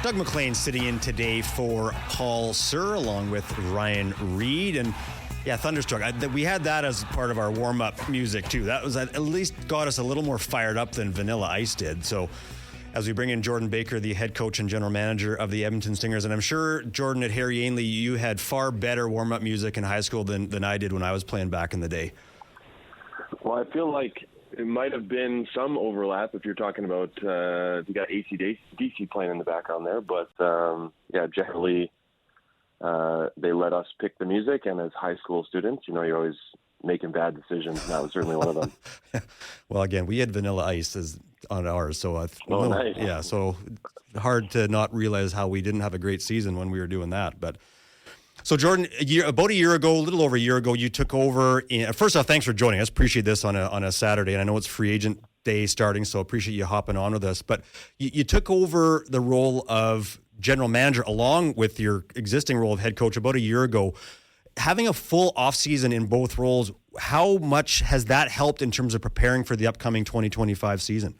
Doug McLean sitting in today for Paul Sir along with Ryan Reed. And yeah, Thunderstruck. We had that as part of our warm-up music too. That was at least got us a little more fired up than Vanilla Ice did. So as we bring in Jordan Baker, the head coach and general manager of the Edmonton Stingers, and I'm sure, Jordan, at Harry Ainley, you had far better warm-up music in high school than I did when I was playing back in the day. Well, I feel like it might have been some overlap if you're talking about you got AC/DC playing in the background there, but generally they let us pick the music, and as high school students, you're always making bad decisions, and that was certainly one of them. Well, again, we had Vanilla Ice on ours, so nice. Yeah, so hard to not realize how we didn't have a great season when we were doing that, but. So, Jordan, about a little over a year ago, you took over. First off, thanks for joining us. Appreciate this on a Saturday, and I know it's free agent day starting, so appreciate you hopping on with us. But you took over the role of general manager along with your existing role of head coach about a year ago. Having a full offseason in both roles, how much has that helped in terms of preparing for the upcoming 2025 season?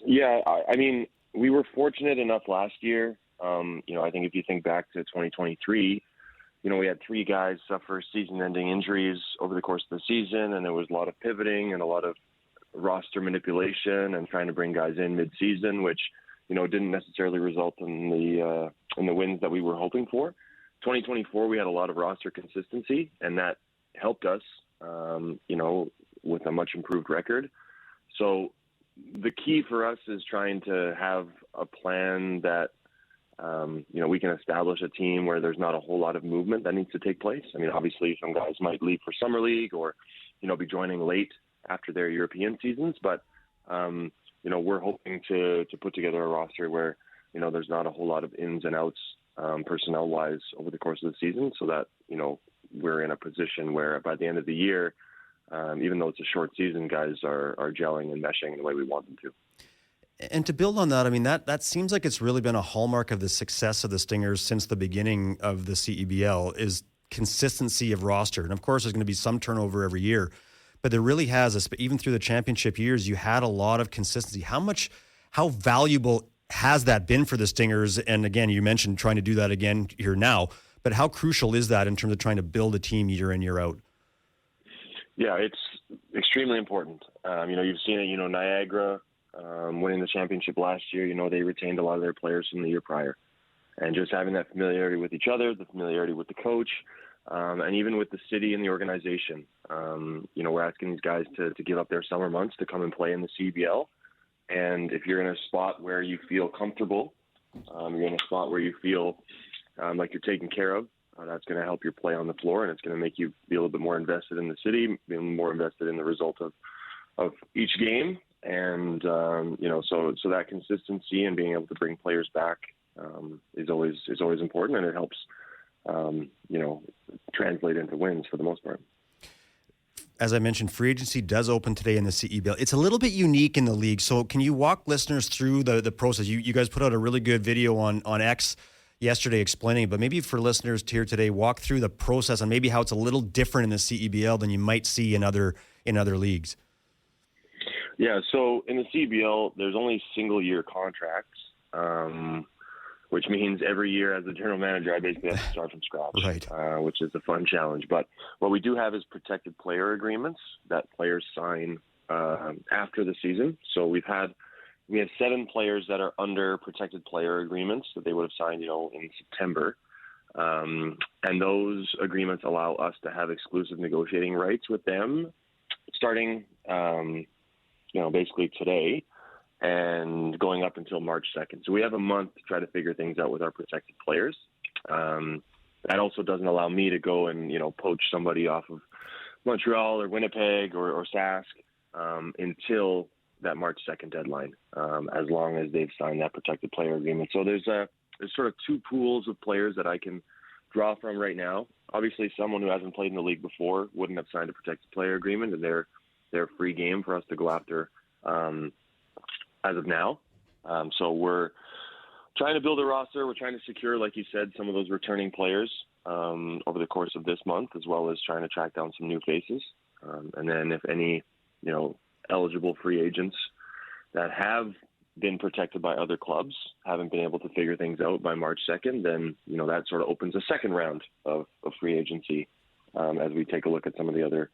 Yeah, I mean, we were fortunate enough last year. I think if you think back to 2023, we had 3 guys suffer season-ending injuries over the course of the season, and there was a lot of pivoting and a lot of roster manipulation and trying to bring guys in mid-season, which, didn't necessarily result in the wins that we were hoping for. 2024, we had a lot of roster consistency, and that helped us, with a much improved record. So the key for us is trying to have a plan that we can establish a team where there's not a whole lot of movement that needs to take place. I mean, obviously some guys might leave for summer league or, be joining late after their European seasons. But, we're hoping to put together a roster where, there's not a whole lot of ins and outs personnel wise over the course of the season, so that, we're in a position where by the end of the year, even though it's a short season, guys are gelling and meshing the way we want them to. And to build on that, I mean, that seems like it's really been a hallmark of the success of the Stingers since the beginning of the CEBL is consistency of roster. And of course, there's going to be some turnover every year, but there really has, even through the championship years, you had a lot of consistency. How valuable has that been for the Stingers? And again, you mentioned trying to do that again here now, but how crucial is that in terms of trying to build a team year in, year out? Yeah, it's extremely important. You've seen it, Niagara, winning the championship last year, they retained a lot of their players from the year prior. And just having that familiarity with each other, the familiarity with the coach, and even with the city and the organization. We're asking these guys to give up their summer months to come and play in the CBL. And if you're in a spot where you feel comfortable, you're in a spot where you feel like you're taken care of, that's going to help your play on the floor, and it's going to make you be a little bit more invested in the city, being more invested in the result of each game. And, so that consistency and being able to bring players back is always important, and it helps, translate into wins for the most part. As I mentioned, free agency does open today in the CEBL. It's a little bit unique in the league. So can you walk listeners through the process? You guys put out a really good video on X yesterday explaining it, but maybe for listeners here today, walk through the process and maybe how it's a little different in the CEBL than you might see in other leagues. Yeah, so in the CBL, there's only single-year contracts, which means every year as a general manager, I basically have to start from scratch, right. Which is a fun challenge. But what we do have is protected player agreements that players sign after the season. So we have 7 players that are under protected player agreements that they would have signed, in September. And those agreements allow us to have exclusive negotiating rights with them starting basically today and going up until March 2nd. So we have a month to try to figure things out with our protected players. That also doesn't allow me to go and, poach somebody off of Montreal or Winnipeg or Sask until that March 2nd deadline, as long as they've signed that protected player agreement. So there's sort of 2 pools of players that I can draw from right now. Obviously, someone who hasn't played in the league before wouldn't have signed a protected player agreement, and they're free game for us to go after as of now. So we're trying to build a roster. We're trying to secure, like you said, some of those returning players over the course of this month, as well as trying to track down some new faces. And then if any, eligible free agents that have been protected by other clubs, haven't been able to figure things out by March 2nd, then, that sort of opens a second round of free agency as we take a look at some of the other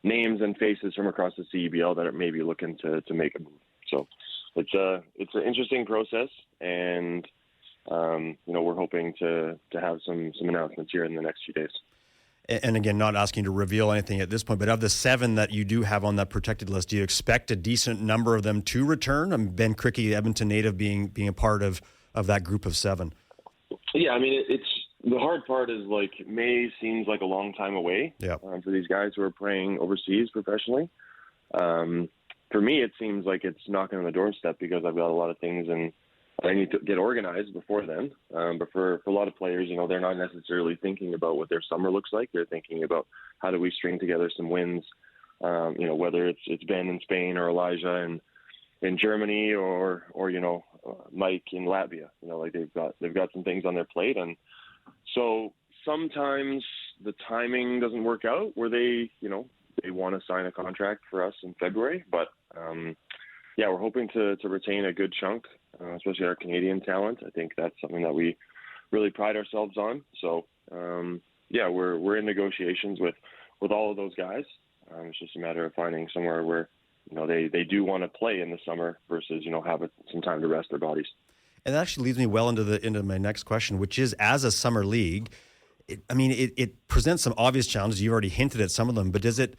names and faces from across the CEBL that are maybe looking to make a move. So it's an interesting process, and we're hoping to have some announcements here in the next few days. And again, not asking you to reveal anything at this point, but of the 7 that you do have on that protected list, do you expect a decent number of them to return? Ben Krikke, Edmonton native, being a part of that group of 7. Yeah, I mean, it's the hard part is May seems like a long time away for these guys who are playing overseas professionally. For me, it seems like it's knocking on the doorstep because I've got a lot of things and I need to get organized before then. But for a lot of players, they're not necessarily thinking about what their summer looks like. They're thinking about how do we string together some wins, whether it's Ben in Spain or Elijah in Germany or Mike in Latvia. They've got some things on their plate. And so sometimes the timing doesn't work out where they want to sign a contract for us in February. But, we're hoping to retain a good chunk, especially our Canadian talent. I think that's something that we really pride ourselves on. So, we're in negotiations with all of those guys. It's just a matter of finding somewhere where, they do want to play in the summer versus, have some time to rest their bodies. And that actually leads me well into my next question, which is, as a summer league, it presents some obvious challenges. You already hinted at some of them, but does it,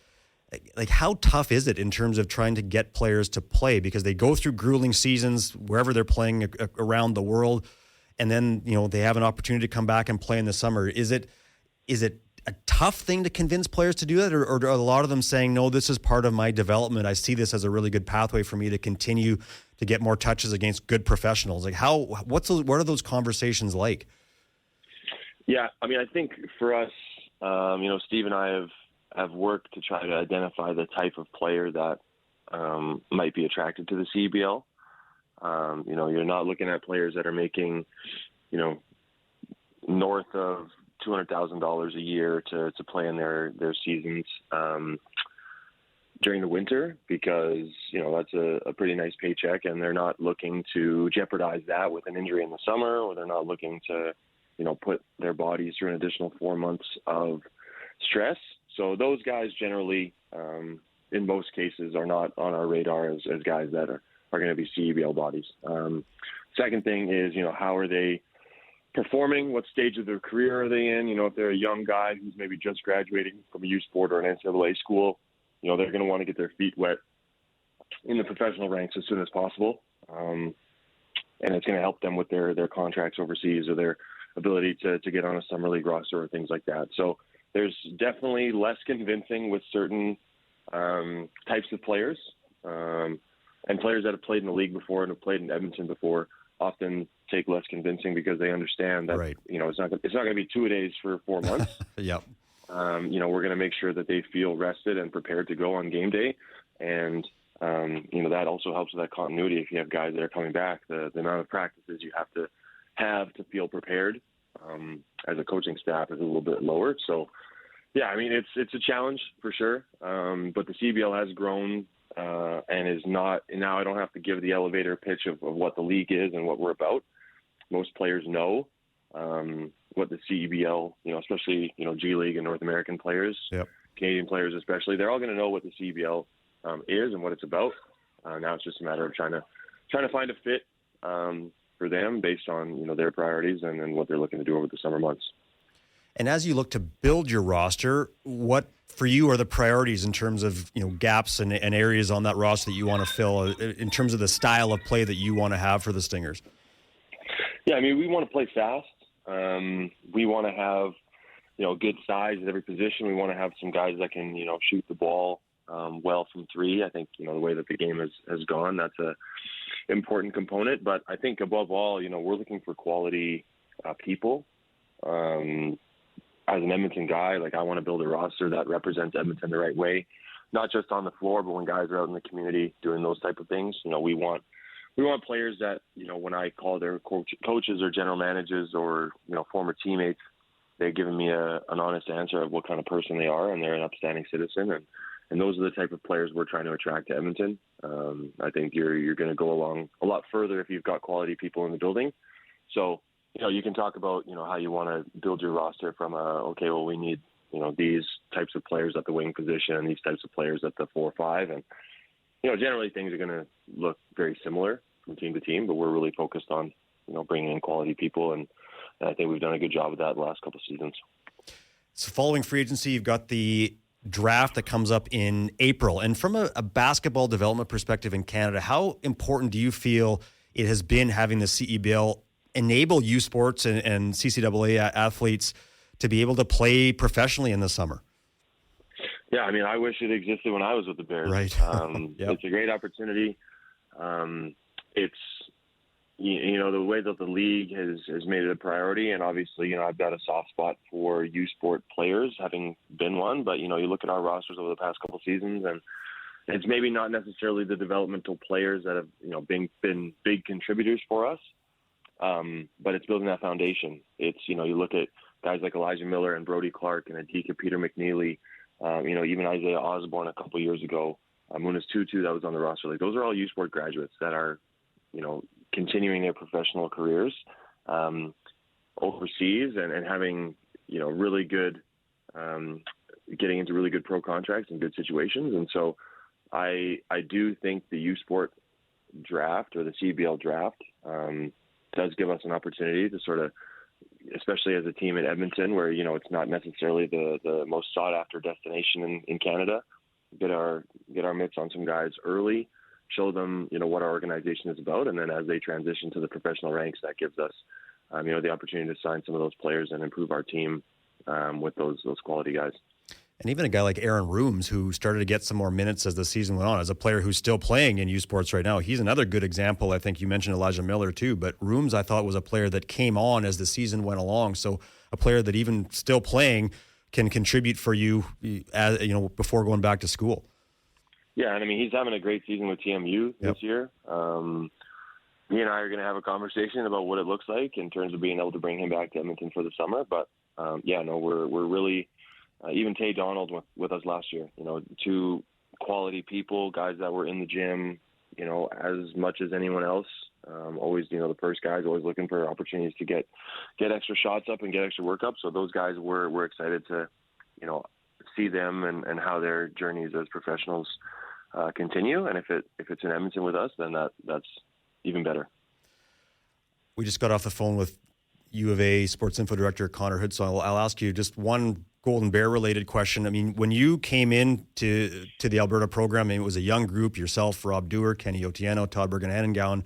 how tough is it in terms of trying to get players to play? Because they go through grueling seasons wherever they're playing around the world, and then they have an opportunity to come back and play in the summer. Is it a tough thing to convince players to do that, or are a lot of them saying, no, this is part of my development, I see this as a really good pathway for me to continue to get more touches against good professionals? What are those conversations like? Yeah, I think for us, Steve and I have worked to try to identify the type of player that might be attracted to the CEBL. You're not looking at players that are making, north of $200,000 a year to play in their seasons during the winter, because that's a pretty nice paycheck, and they're not looking to jeopardize that with an injury in the summer, or they're not looking to put their bodies through an additional 4 months of stress. So those guys generally, in most cases, are not on our radar as guys that are going to be CEBL bodies. Second thing is, how are they performing? What stage of their career are they in? If they're a young guy who's maybe just graduating from a U Sport or an NCAA school, they're going to want to get their feet wet in the professional ranks as soon as possible. And it's going to help them with their contracts overseas or their ability to get on a summer league roster or things like that. So there's definitely less convincing with certain types of players. And players that have played in the league before and have played in Edmonton before often take less convincing because they understand that, right, it's not going to be 2-a-days for 4 months. Yep. We're going to make sure that they feel rested and prepared to go on game day. And, that also helps with that continuity. If you have guys that are coming back, the amount of practices you have to feel prepared as a coaching staff is a little bit lower. So, yeah, it's a challenge for sure. But the CEBL has grown and is not – now I don't have to give the elevator pitch of what the league is and what we're about. Most players know what the CEBL, especially, G League and North American players, yep, Canadian players especially, they're all going to know what the CEBL is and what it's about. Now it's just a matter of trying to find a fit for them based on, their priorities and what they're looking to do over the summer months. And as you look to build your roster, what for you are the priorities in terms of gaps and areas on that roster that you want to fill in terms of the style of play that you want to have for the Stingers? Yeah, we want to play fast. We want to have, good size at every position. We want to have some guys that can, shoot the ball well from three. I think, the way that the game has gone, that's a important component. But I think above all, we're looking for quality people. As an Edmonton guy, I want to build a roster that represents Edmonton the right way, not just on the floor, but when guys are out in the community doing those type of things. We want players that, when I call their coaches or general managers or, former teammates, they're giving me an honest answer of what kind of person they are, and they're an upstanding citizen, and those are the type of players we're trying to attract to Edmonton. I think you're going to go along a lot further if you've got quality people in the building. So, you can talk about, how you want to build your roster from we need, these types of players at the wing position and these types of players at the 4-5. And, generally things are going to look very similar from team to team, but we're really focused on, bringing in quality people. And I think we've done a good job of that the last couple of seasons. So following free agency, you've got the draft that comes up in April. And from a basketball development perspective in Canada, how important do you feel it has been having the CEBL enable U Sports and CCAA athletes to be able to play professionally in the summer? Yeah, I wish it existed when I was with the Bears. Right. Yep. It's a great opportunity. It's, the way that the league has made it a priority, and obviously, I've got a soft spot for U Sport players, having been one, but, you look at our rosters over the past couple of seasons, and it's maybe not necessarily the developmental players that have, been big contributors for us, but it's building that foundation. It's, you look at guys like Elijah Miller and Brody Clark and Adika Peter McNeely, even Isaiah Osborne a couple of years ago, Munas Tutu that was on the roster. Like, those are all U Sport graduates that are, continuing their professional careers overseas and having, really good, getting into really good pro contracts and good situations. And so I do think the U Sport draft or the CBL draft does give us an opportunity to sort of, especially as a team in Edmonton where, it's not necessarily the most sought after destination in Canada, get our mitts on some guys early, show them, what our organization is about. And then as they transition to the professional ranks, that gives us, the opportunity to sign some of those players and improve our team with those quality guys. And even a guy like Aaron Rooms, who started to get some more minutes as the season went on, as a player who's still playing in U Sports right now. He's another good example. I think you mentioned Elijah Miller too, but Rooms I thought was a player that came on as the season went along. So a player that even still playing can contribute for you, as, before going back to school. Yeah, and he's having a great season with TMU this year. Me and I are going to have a conversation about what it looks like in terms of being able to bring him back to Edmonton for the summer. But we're really even Tay Donald with us last year. Two quality people, guys that were in the gym, as much as anyone else. Always, the first guys always looking for opportunities to get extra shots up and get extra work up. So those guys we're excited to, see them and how their journeys as professionals continue. And if it's in Edmonton with us, then that's even better. We just got off the phone with U of A Sports Info Director Connor Hood, so I'll ask you just one Golden Bear related question. When you came in to the Alberta program, it was a young group, yourself, Rob Dewar, Kenny Otieno, Todd Bergen-Annengown.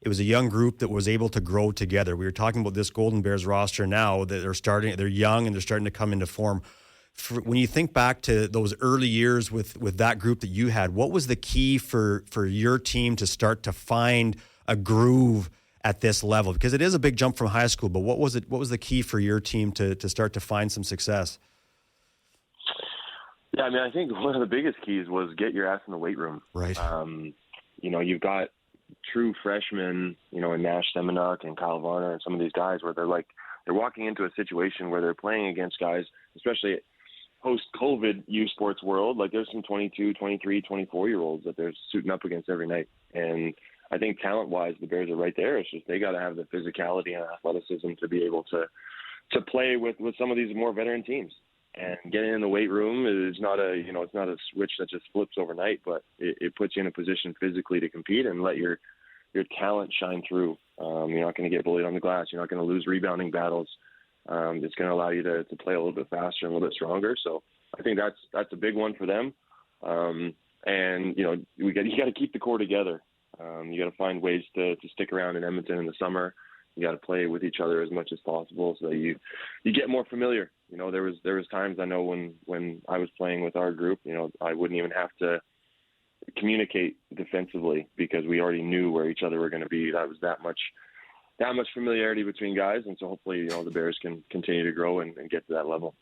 It was a young group that was able to grow together. We were talking about this Golden Bears roster now that they're young and they're starting to come into form. When you think back to those early years with that group that you had, what was the key for your team to start to find a groove at this level? Because it is a big jump from high school, but what was the key for your team to start to find some success? Yeah, I think one of the biggest keys was get your ass in the weight room. Right. You've got true freshmen, in Nash Semenuk and Kyle Varner and some of these guys where they're walking into a situation where they're playing against guys, especially post-COVID U Sports world. Like, there's some 22, 23, 24-year-olds that they're suiting up against every night. And I think talent-wise, the Bears are right there. It's just they got to have the physicality and athleticism to be able to play with some of these more veteran teams. And getting in the weight room is not it's not a switch that just flips overnight, but it puts you in a position physically to compete and let your talent shine through. You're not going to get bullied on the glass. You're not going to lose rebounding battles. It's going to allow you to play a little bit faster and a little bit stronger. So I think that's a big one for them. And you got to keep the core together. You got to find ways to stick around in Edmonton in the summer. You got to play with each other as much as possible so that you get more familiar. There was times I know when I was playing with our group, I wouldn't even have to communicate defensively because we already knew where each other were going to be. That was that much familiarity between guys. And so hopefully, the Bears can continue to grow and get to that level.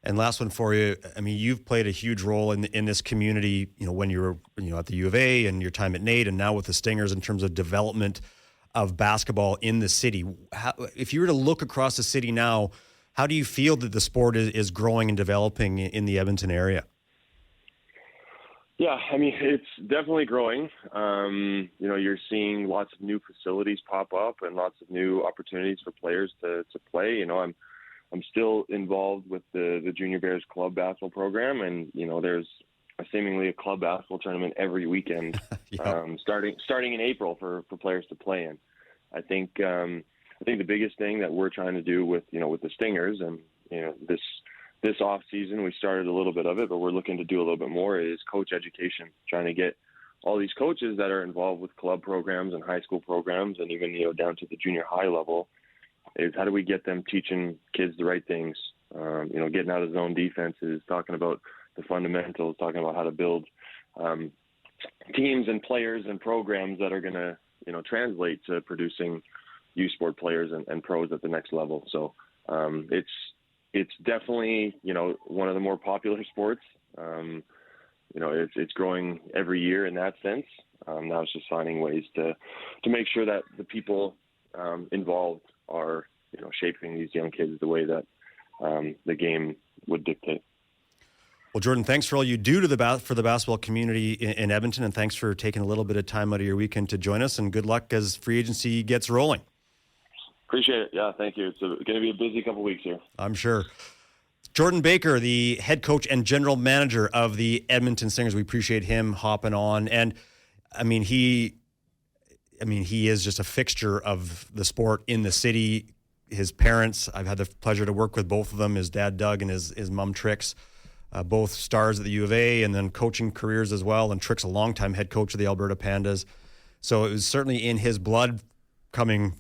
And last one for you. You've played a huge role in this community, when you were, at the U of A and your time at Nate and now with the Stingers in terms of development of basketball in the city. If you were to look across the city now, how do you feel that the sport is growing and developing in the Edmonton area? Yeah, I mean, it's definitely growing. You're seeing lots of new facilities pop up and lots of new opportunities for players to play. I'm still involved with the Junior Bears club basketball program, and there's seemingly a club basketball tournament every weekend, Yep. starting in April for players to play in. I think the biggest thing that we're trying to do with the Stingers, and this off season we started a little bit of it, but we're looking to do a little bit more, is coach education, trying to get all these coaches that are involved with club programs and high school programs, and even down to the junior high level, is how do we get them teaching kids the right things, getting out of zone defenses, talking about the fundamentals, talking about how to build teams and players and programs that are going to translate to producing youth sport players and pros at the next level. So it's definitely one of the more popular sports. It's growing every year in that sense. Now it's just finding ways to make sure that the people involved are shaping these young kids the way that the game would dictate. Well, Jordan, thanks for all you do for the basketball community in Edmonton, and thanks for taking a little bit of time out of your weekend to join us, and good luck as free agency gets rolling. Appreciate it. Yeah, thank you. It's going to be a busy couple weeks here. I'm sure. Jordan Baker, the head coach and general manager of the Edmonton Stingers. We appreciate him hopping on. And he is just a fixture of the sport in the city. His parents, I've had the pleasure to work with both of them, his dad, Doug, and his mom, Trix, both stars at the U of A, and then coaching careers as well. And Trix, a longtime head coach of the Alberta Pandas. So it was certainly in his blood coming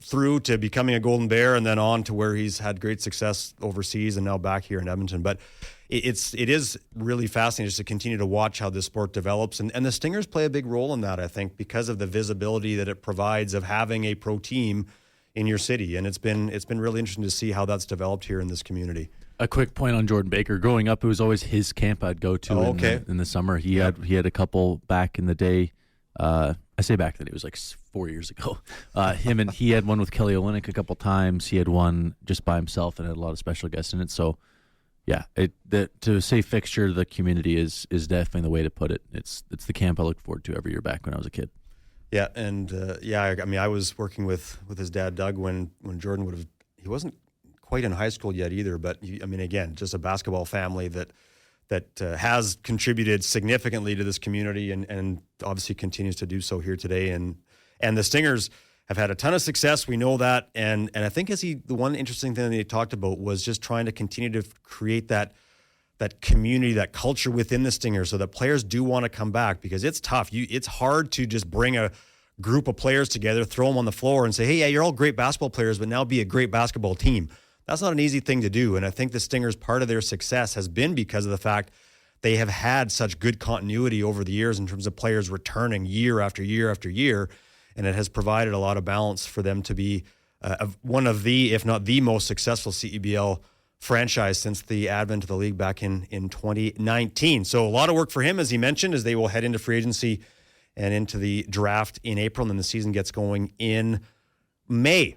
through to becoming a Golden Bear, and then on to where he's had great success overseas and now back here in Edmonton. But it is really fascinating just to continue to watch how this sport develops. And the Stingers play a big role in that, I think, because of the visibility that it provides of having a pro team in your city. And it's been really interesting to see how that's developed here in this community. A quick point on Jordan Baker. Growing up, it was always his camp I'd go to in the summer. He had a couple back in the day. I say back then, it was like 4 years ago. He had one with Kelly Olynyk a couple times. He had one just by himself and had a lot of special guests in it. So, yeah, to say fixture of the community is definitely the way to put it. It's the camp I look forward to every year back when I was a kid. Yeah, and I was working with his dad, Doug, when Jordan he wasn't quite in high school yet either, but again, just a basketball family that has contributed significantly to this community and obviously continues to do so here today. And the Stingers have had a ton of success. We know that. And I think the one interesting thing that he talked about was just trying to continue to create that community, that culture within the Stingers so that players do want to come back, because it's tough. It's hard to just bring a group of players together, throw them on the floor and say, hey, yeah, you're all great basketball players, but now be a great basketball team. That's not an easy thing to do. And I think the Stingers, part of their success has been because of the fact they have had such good continuity over the years in terms of players returning year after year after year. And it has provided a lot of balance for them to be one of the, if not the most successful CEBL franchise since the advent of the league back in 2019. So a lot of work for him, as he mentioned, as they will head into free agency and into the draft in April. And then the season gets going in May.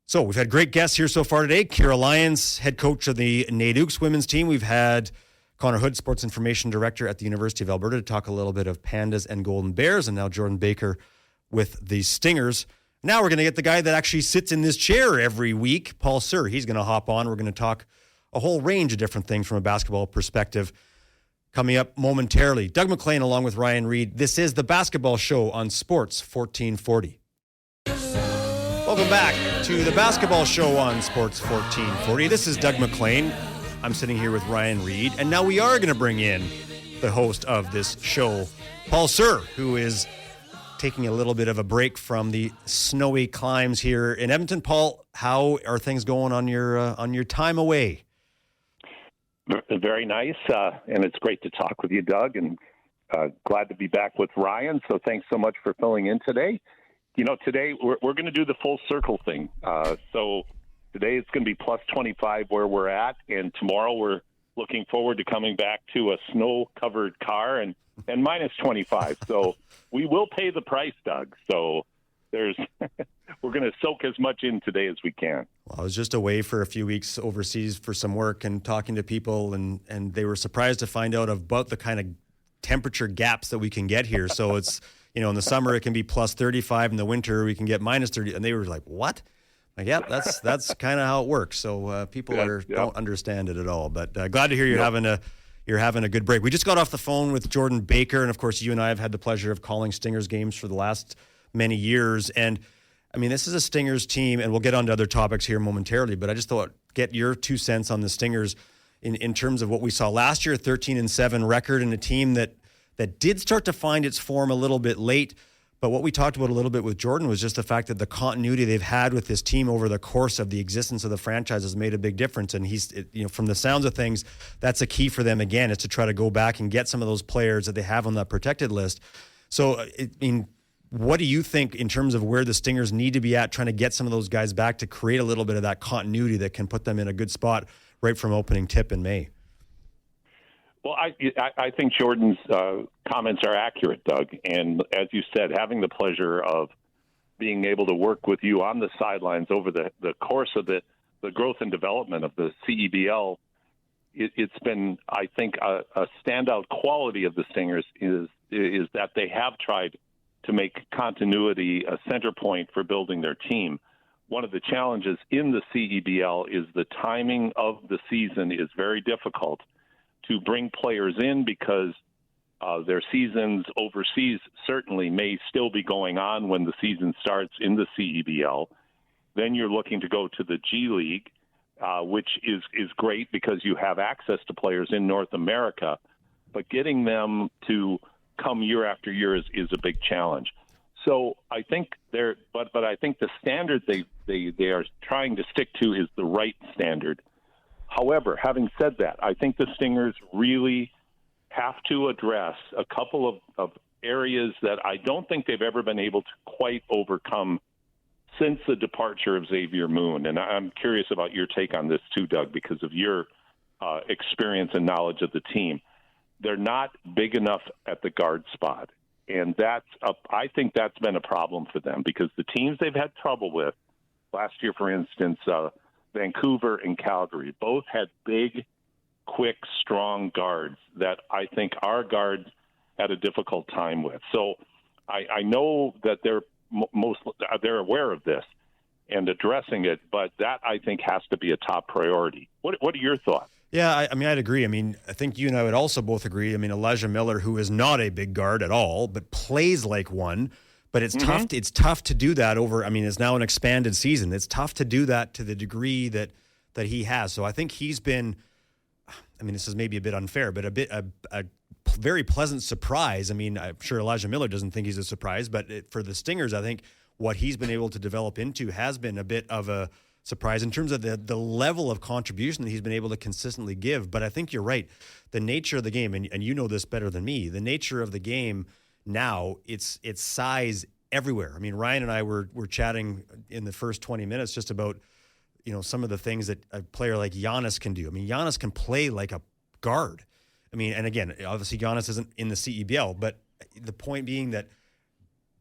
So we've had great guests here so far today. Kira Lyons, head coach of the Naydukes women's team. We've had Connor Hood, sports information director at the University of Alberta, to talk a little bit of Pandas and Golden Bears, and now Jordan Baker with the Stingers. Now we're going to get the guy that actually sits in this chair every week, Paul Sir. He's going to hop on. We're going to talk a whole range of different things from a basketball perspective. Coming up momentarily, Doug McLean along with Ryan Reed. This is the Basketball Show on Sports 1440. Welcome back to the Basketball Show on Sports 1440. This is Doug McLean. I'm sitting here with Ryan Reed, and now we are going to bring in the host of this show, Paul Sir, who is taking a little bit of a break from the snowy climes here in Edmonton. Paul, how are things going on your time away? Very nice, and it's great to talk with you, Doug, and glad to be back with Ryan. So thanks so much for filling in today. Today we're going to do the full circle thing. So today it's going to be plus 25 where we're at, and tomorrow we're looking forward to coming back to a snow-covered car and minus 25. So we will pay the price, Doug. So to soak as much in today as we can. Well, I was just away for a few weeks overseas for some work and talking to people, and they were surprised to find out about the kind of temperature gaps that we can get here. So it's, in the summer it can be plus 35, in the winter we can get minus 30, and they were like, what? Like, yeah, that's kind of how it works. So people don't understand it at all. But glad to hear you're having a good break. We just got off the phone with Jordan Baker, and of course you and I have had the pleasure of calling Stingers games for the last many years. And I mean, this is a Stingers team, and we'll get on to other topics here momentarily, but I just thought, get your 2 cents on the Stingers in terms of what we saw last year, 13-7 record, and a team that did start to find its form a little bit late. But what we talked about a little bit with Jordan was just the fact that the continuity they've had with this team over the course of the existence of the franchise has made a big difference. And from the sounds of things, that's a key for them again, is to try to go back and get some of those players that they have on that protected list. So, what do you think in terms of where the Stingers need to be at, trying to get some of those guys back to create a little bit of that continuity that can put them in a good spot right from opening tip in May? Well, I think Jordan's comments are accurate, Doug. And as you said, having the pleasure of being able to work with you on the sidelines over the course of the growth and development of the CEBL, it's been, I think, a standout quality of the Stingers is that they have tried to make continuity a center point for building their team. One of the challenges in the CEBL is the timing of the season is very difficult to bring players in because their seasons overseas certainly may still be going on when the season starts in the CEBL. Then you're looking to go to the G League, which is great because you have access to players in North America, but getting them to come year after year is a big challenge. So I think but I think the standard they are trying to stick to is the right standard. However, having said that, I think the Stingers really have to address a couple of areas that I don't think they've ever been able to quite overcome since the departure of Xavier Moon. And I'm curious about your take on this too, Doug, because of your experience and knowledge of the team. They're not big enough at the guard spot. And I think that's been a problem for them because the teams they've had trouble with, last year, for instance, Vancouver and Calgary, both had big, quick, strong guards that I think our guards had a difficult time with. So I know that they're aware of this and addressing it, but that I think has to be a top priority. What are your thoughts? Yeah, I'd agree. I think you and I would also both agree. Elijah Miller, who is not a big guard at all, but plays like one. But it's tough. It's tough to do that over. It's now an expanded season. It's tough to do that to the degree that he has. So I think he's been. This is maybe a bit unfair, but a very pleasant surprise. I'm sure Elijah Miller doesn't think he's a surprise, but for the Stingers, I think what he's been able to develop into has been a bit of a surprise in terms of the level of contribution that he's been able to consistently give. But I think you're right. The nature of the game, and you know this better than me, the nature of the game now, it's size everywhere. Ryan and I were chatting in the first 20 minutes just about, some of the things that a player like Giannis can do. Giannis can play like a guard. And again, obviously Giannis isn't in the CEBL, but the point being that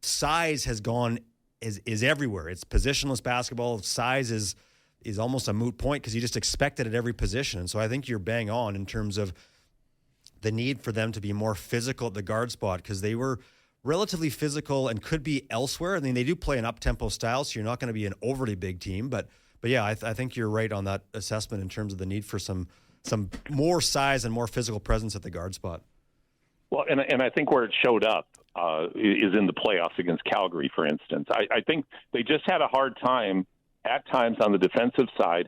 size has gone is everywhere. It's positionless basketball. Size is almost a moot point because you just expect it at every position. And so I think you're bang on in terms of the need for them to be more physical at the guard spot because they were relatively physical and could be elsewhere. They do play an up-tempo style, so you're not going to be an overly big team. But yeah, I think you're right on that assessment in terms of the need for some more size and more physical presence at the guard spot. Well, and I think where it showed up is in the playoffs against Calgary, for instance. I think they just had a hard time at times on the defensive side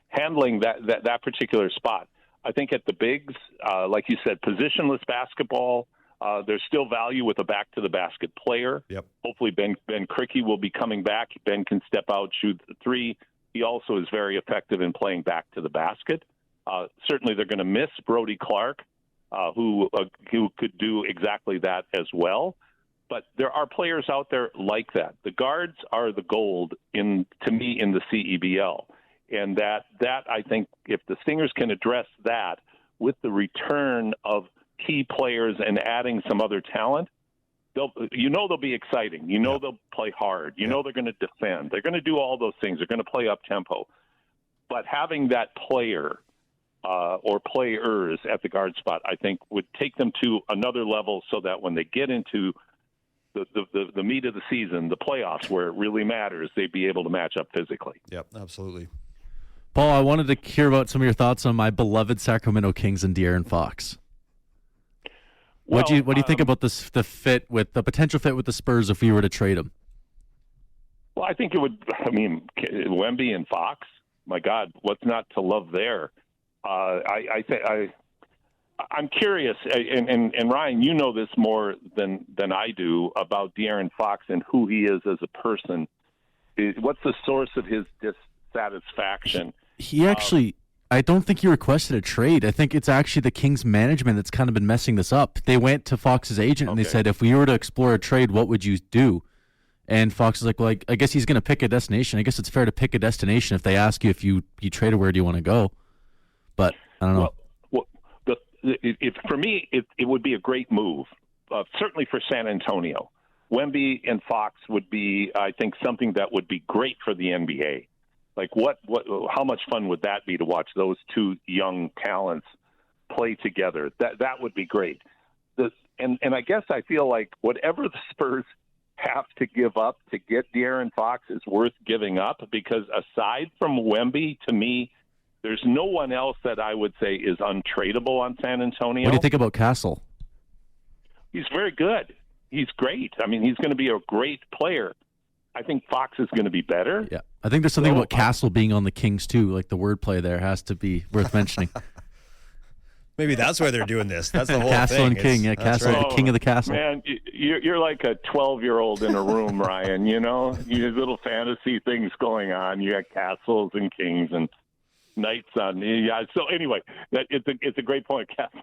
handling that particular spot. I think at the bigs, like you said, positionless basketball, there's still value with a back-to-the-basket player. Yep. Hopefully Ben Krikke will be coming back. Ben can step out, shoot the three. He also is very effective in playing back to the basket. Certainly they're going to miss Brody Clark, who could do exactly that as well. But there are players out there like that. The guards are the gold to me in the CEBL. And that I think if the Stingers can address that with the return of key players and adding some other talent, they'll be exciting. They'll play hard. They're going to defend. They're going to do all those things. They're going to play up tempo. But having that player or players at the guard spot, I think, would take them to another level so that when they get into the meat of the season, the playoffs, where it really matters, they'd be able to match up physically. Yep, absolutely. Paul, I wanted to hear about some of your thoughts on my beloved Sacramento Kings and De'Aaron Fox. What do you think about the potential fit with the Spurs if we were to trade him? Well, I think it would. I mean, Wemby and Fox. My God, what's not to love there? I'm curious, and Ryan, you know this more than I do about De'Aaron Fox and who he is as a person. What's the source of his dissatisfaction? He actually, I don't think he requested a trade. I think it's actually the Kings management that's kind of been messing this up. They went to Fox's agent and they said, if we were to explore a trade, what would you do? And Fox is like, well, I guess he's going to pick a destination. I guess it's fair to pick a destination if they ask you if you traded, where do you want to go? But I don't know. For me, it would be a great move, certainly for San Antonio. Wemby and Fox would be, I think, something that would be great for the NBA. Like, how much fun would that be to watch those two young talents play together? That would be great. And I guess I feel like whatever the Spurs have to give up to get De'Aaron Fox is worth giving up, because aside from Wemby, to me, there's no one else that I would say is untradeable on San Antonio. What do you think about Castle? He's very good. He's great. I mean, he's going to be a great player. I think Fox is going to be better. Yeah, I think there's something about Castle being on the Kings too. Like the wordplay there has to be worth mentioning. Maybe that's why they're doing this. That's the whole Castle thing. And King. Yeah, Castle, right. the king of the castle. Man, you're like a 12-year-old in a room, Ryan. You have little fantasy things going on. You got castles and kings and knights on. Yeah. So anyway, it's a great point, Castle.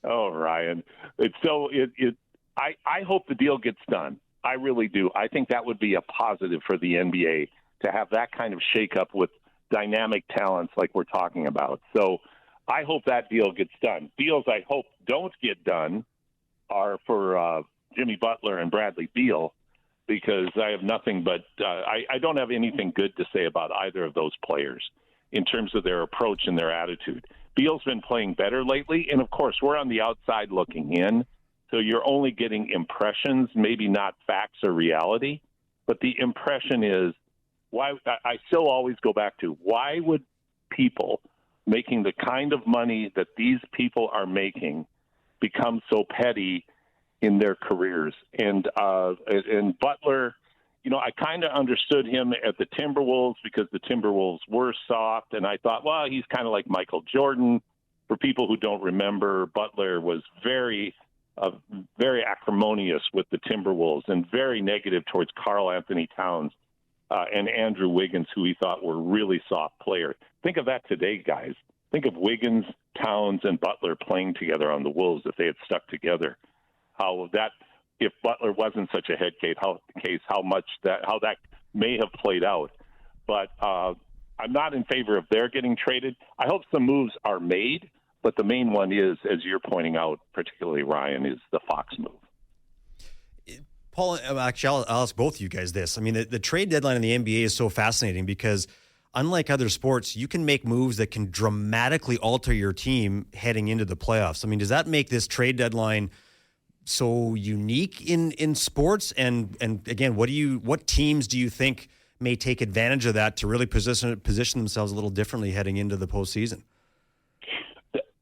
Oh, Ryan. I hope the deal gets done. I really do. I think that would be a positive for the NBA to have that kind of shakeup with dynamic talents like we're talking about. So I hope that deal gets done. Deals I hope don't get done are for Jimmy Butler and Bradley Beal, because I have nothing but I don't have anything good to say about either of those players in terms of their approach and their attitude. Beal's been playing better lately, and of course we're on the outside looking in, so you're only getting impressions, maybe not facts or reality, but the impression is why. I still always go back to, why would people making the kind of money that these people are making become so petty in their careers? And Butler, I kind of understood him at the Timberwolves because the Timberwolves were soft, and I thought, well, he's kind of like Michael Jordan. For people who don't remember, Butler was very acrimonious with the Timberwolves and very negative towards Karl Anthony Towns and Andrew Wiggins, who he thought were really soft players. Think of that today, guys. Think of Wiggins, Towns, and Butler playing together on the Wolves if they had stuck together. If Butler wasn't such a head case, how that may have played out. But I'm not in favor of their getting traded. I hope some moves are made, but the main one is, as you're pointing out, particularly Ryan, is the Fox move. Paul, actually, I'll ask both of you guys this. I mean, the trade deadline in the NBA is so fascinating because, unlike other sports, you can make moves that can dramatically alter your team heading into the playoffs. I mean, does that make this trade deadline so unique in sports? And again, what teams do you think may take advantage of that to really position themselves a little differently heading into the postseason?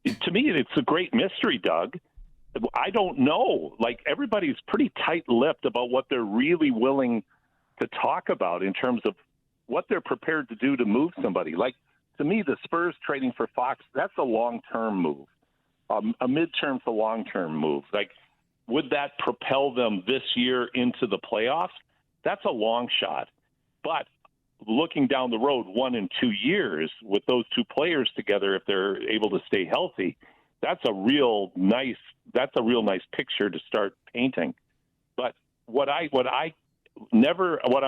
To me, it's a great mystery, Doug. I don't know. Like, everybody's pretty tight-lipped about what they're really willing to talk about in terms of what they're prepared to do to move somebody. Like, to me, the Spurs trading for Fox, that's a long-term move. A midterm to long-term move. Like, would that propel them this year into the playoffs? That's a long shot. But looking down the road 1 and 2 years with those two players together, if they're able to stay healthy, that's a real nice picture to start painting. But what I'm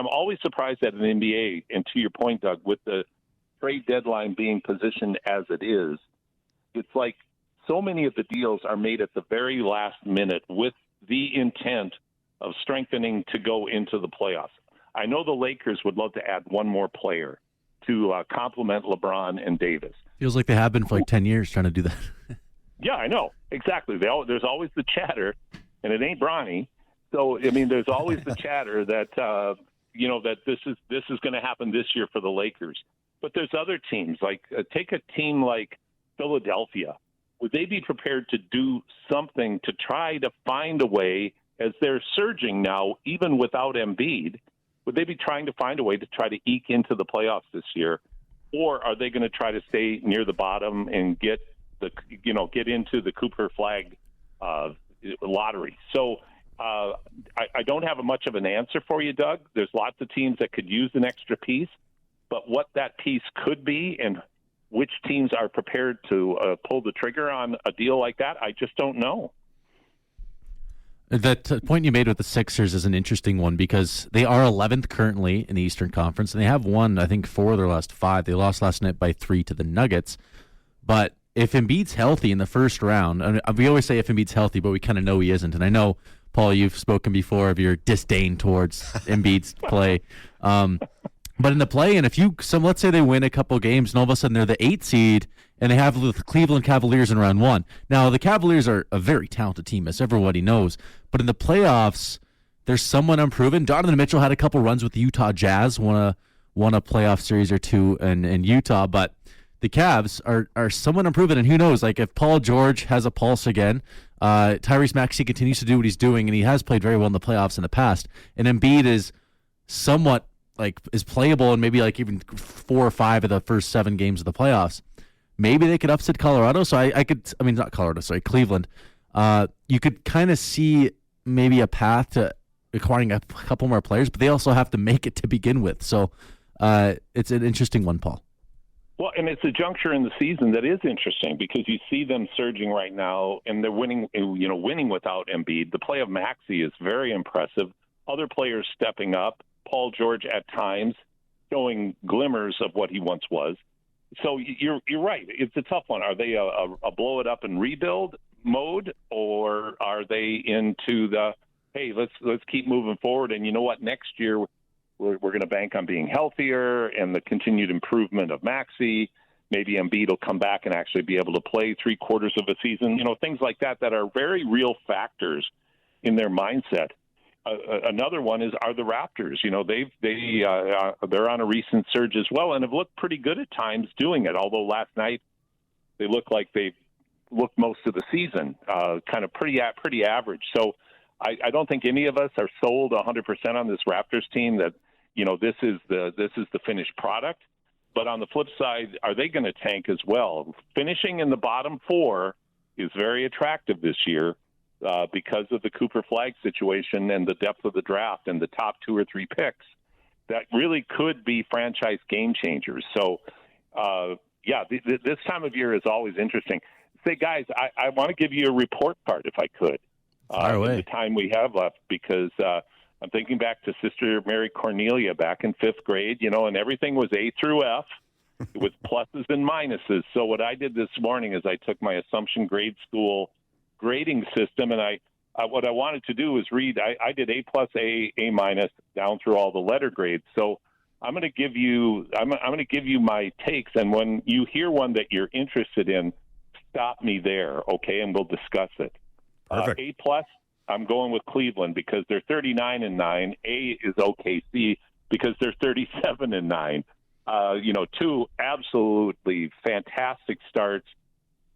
always surprised at an NBA, and to your point, Doug, with the trade deadline being positioned as it is, it's like so many of the deals are made at the very last minute with the intent of strengthening to go into the playoffs. I know the Lakers would love to add one more player to complement LeBron and Davis. Feels like they have been for like 10 years trying to do that. Yeah, I know. Exactly. There's always the chatter, and it ain't Bronny. So, I mean, there's always the chatter that, that this is going to happen this year for the Lakers. But there's other teams, like take a team like Philadelphia. Would they be prepared to do something to try to find a way, as they're surging now, even without Embiid, would they be trying to find a way to try to eke into the playoffs this year? Or are they going to try to stay near the bottom and get into the Cooper Flag lottery? So I don't have much of an answer for you, Doug. There's lots of teams that could use an extra piece, but what that piece could be and which teams are prepared to pull the trigger on a deal like that, I just don't know. That point you made with the Sixers is an interesting one because they are 11th currently in the Eastern Conference, and they have won, I think, 4 of their last 5. They lost last night by 3 to the Nuggets. But if Embiid's healthy in the first round, and we always say if Embiid's healthy, but we kind of know he isn't. And I know, Paul, you've spoken before of your disdain towards Embiid's play. But in the play, and let's say they win a couple games, and all of a sudden they're the 8th seed, and they have the Cleveland Cavaliers in round 1. Now, the Cavaliers are a very talented team, as everybody knows. But in the playoffs, there's someone unproven. Donovan Mitchell had a couple runs with the Utah Jazz, won a playoff series or two in Utah. But the Cavs are somewhat unproven, and who knows? Like if Paul George has a pulse again, Tyrese Maxey continues to do what he's doing, and he has played very well in the playoffs in the past. And Embiid is somewhat is playable in maybe like even 4 or 5 of the first 7 games of the playoffs. Maybe they could upset Colorado. So not Colorado, sorry, Cleveland. You could kind of see maybe a path to acquiring a couple more players, but they also have to make it to begin with. So it's an interesting one, Paul. Well, and it's a juncture in the season that is interesting because you see them surging right now, and they're winning without Embiid. The play of Maxey is very impressive. Other players stepping up. Paul George at times showing glimmers of what he once was. So you're right. It's a tough one. Are they a blow it up and rebuild mode, or are they into the hey, let's keep moving forward? And you know what? Next year we're going to bank on being healthier and the continued improvement of Maxey. Maybe Embiid will come back and actually be able to play 3/4 of a season. Things like that are very real factors in their mindset. Another one are the Raptors. They're on a recent surge as well and have looked pretty good at times doing it. Although last night they looked like they looked most of the season, kind of pretty average. So I don't think any of us are sold 100% on this Raptors team that this is the finished product. But on the flip side, are they going to tank as well? Finishing in the bottom 4 is very attractive this year. Because of the Cooper Flag situation and the depth of the draft and the top 2 or 3 picks, that really could be franchise game changers. So, this time of year is always interesting. Say, guys, I want to give you a report card if I could. In the time we have left, because I'm thinking back to Sister Mary Cornelia back in 5th grade, and everything was A through F with pluses and minuses. So what I did this morning is I took my Assumption Grade School grading system, and what I wanted to do was read. I did A+, A minus down through all the letter grades. So I'm going to give you my takes, and when you hear one that you're interested in, stop me there, okay? And we'll discuss it. Perfect. A+, I'm going with Cleveland because they're 39-9. A is OKC because they're 37-9. 2 absolutely fantastic starts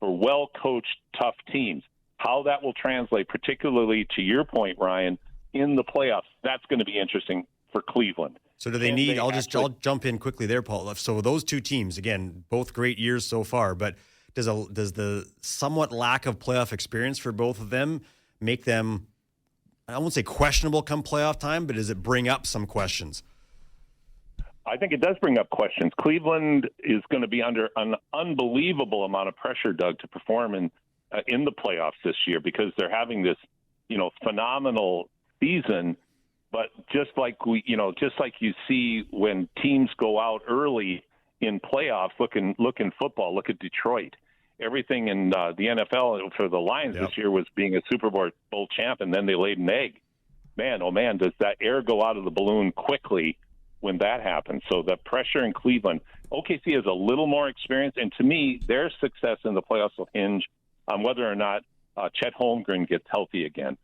for well-coached, tough teams. How that will translate, particularly to your point, Ryan, in the playoffs, that's going to be interesting for Cleveland. So do they need – I'll jump in quickly there, Paul. So those 2 teams, again, both great years so far, but does the somewhat lack of playoff experience for both of them make them, I won't say questionable come playoff time, but does it bring up some questions? I think it does bring up questions. Cleveland is going to be under an unbelievable amount of pressure, Doug, to perform in the playoffs this year because they're having this, phenomenal season. But just like you see when teams go out early in playoffs, look in football, look at Detroit. Everything in the NFL for the Lions this year was being a Super Bowl champ, and then they laid an egg. man, oh man, does that air go out of the balloon quickly when that happens. So the pressure in Cleveland, OKC has a little more experience, and to me, their success in the playoffs will hinge on whether or not Chet Holmgren gets healthy again.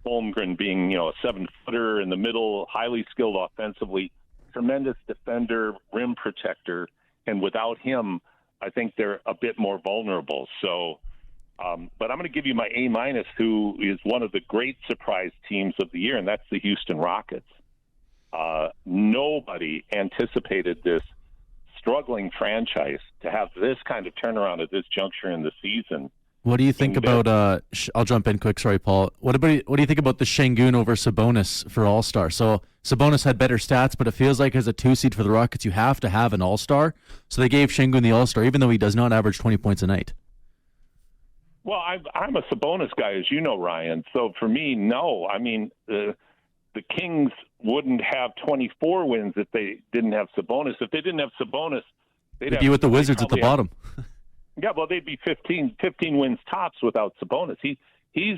Holmgren being, a 7-footer in the middle, highly skilled offensively, tremendous defender, rim protector, and without him, I think they're a bit more vulnerable. So, but I'm going to give you my A-, who is one of the great surprise teams of the year, and that's the Houston Rockets. Nobody anticipated this struggling franchise to have this kind of turnaround at this juncture in the season. What do you think about? I'll jump in quick. Sorry, Paul. What do you think about the Şengün over Sabonis for All-Star? So Sabonis had better stats, but it feels like as a 2 seed for the Rockets, you have to have an All-Star. So they gave Şengün the All-Star, even though he does not average 20 points a night. Well, I'm a Sabonis guy, as you know, Ryan. So for me, no. I mean, the Kings wouldn't have 24 wins if they didn't have Sabonis. If they didn't have Sabonis, they'd be with the Wizards at the bottom. Yeah, well, they'd be 15 wins tops without Sabonis. He's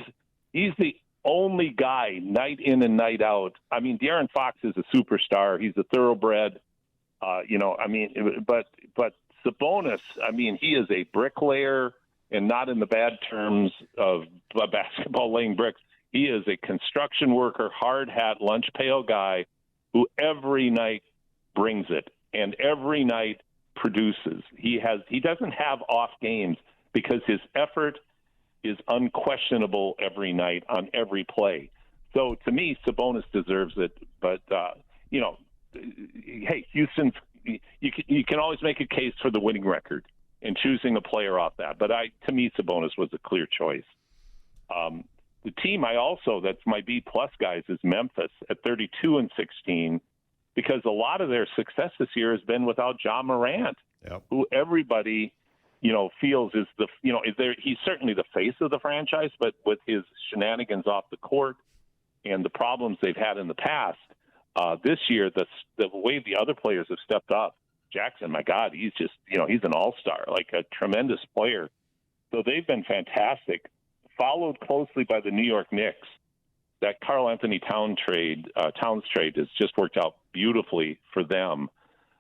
the only guy night in and night out. I mean, De'Aaron Fox is a superstar. He's a thoroughbred. But Sabonis, I mean, he is a bricklayer, and not in the bad terms of basketball laying bricks. He is a construction worker, hard hat, lunch pail guy who every night brings it, and every night produces. He doesn't have off games because his effort is unquestionable every night on every play. So to me, Sabonis deserves it. But hey, Houston's you can always make a case for the winning record and choosing a player off that. But to me, Sabonis was a clear choice. The team that's my B+ guys is Memphis at 32-16. Because a lot of their success this year has been without Ja Morant, who everybody, feels is he's certainly the face of the franchise, but with his shenanigans off the court and the problems they've had in the past, this year, the way the other players have stepped up, Jackson, my God, he's just, he's an all-star, like a tremendous player. So they've been fantastic, followed closely by the New York Knicks. That Karl Anthony Towns trade has just worked out beautifully for them.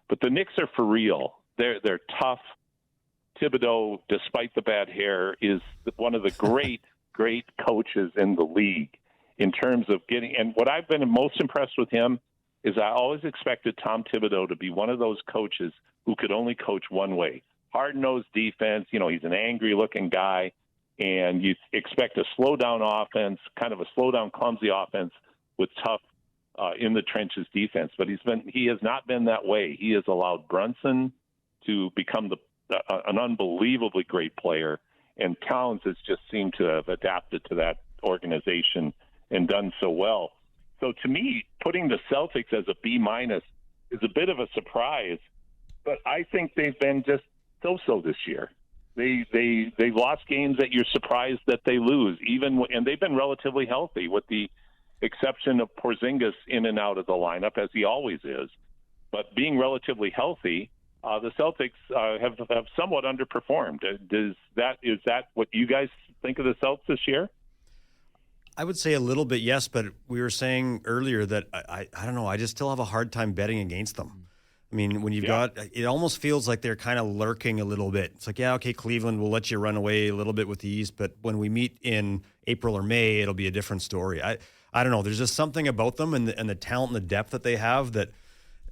But the Knicks are for real. They're tough. Thibodeau, despite the bad hair, is one of the great coaches in the league in terms of getting. And what I've been most impressed with him is I always expected Tom Thibodeau to be one of those coaches who could only coach one way. Hard-nosed defense. He's an angry-looking guy. And you expect a slow-down offense, kind of a slow-down, clumsy offense with tough in-the-trenches defense. But he has not been that way. He has allowed Brunson to become an unbelievably great player, and Towns has just seemed to have adapted to that organization and done so well. So to me, putting the Celtics as a B- is a bit of a surprise, but I think they've been just so-so this year. They lost games that you're surprised that they lose, and they've been relatively healthy, with the exception of Porzingis in and out of the lineup, as he always is. But being relatively healthy, the Celtics have somewhat underperformed. Is that what you guys think of the Celtics this year? I would say a little bit, yes, but we were saying earlier that I don't know. I just still have a hard time betting against them. I mean, when you've got, it almost feels like they're kind of lurking a little bit. It's like, yeah, okay, Cleveland will let you run away a little bit with the East, but when we meet in April or May, it'll be a different story. I don't know. There's just something about them and the talent and the depth that they have that,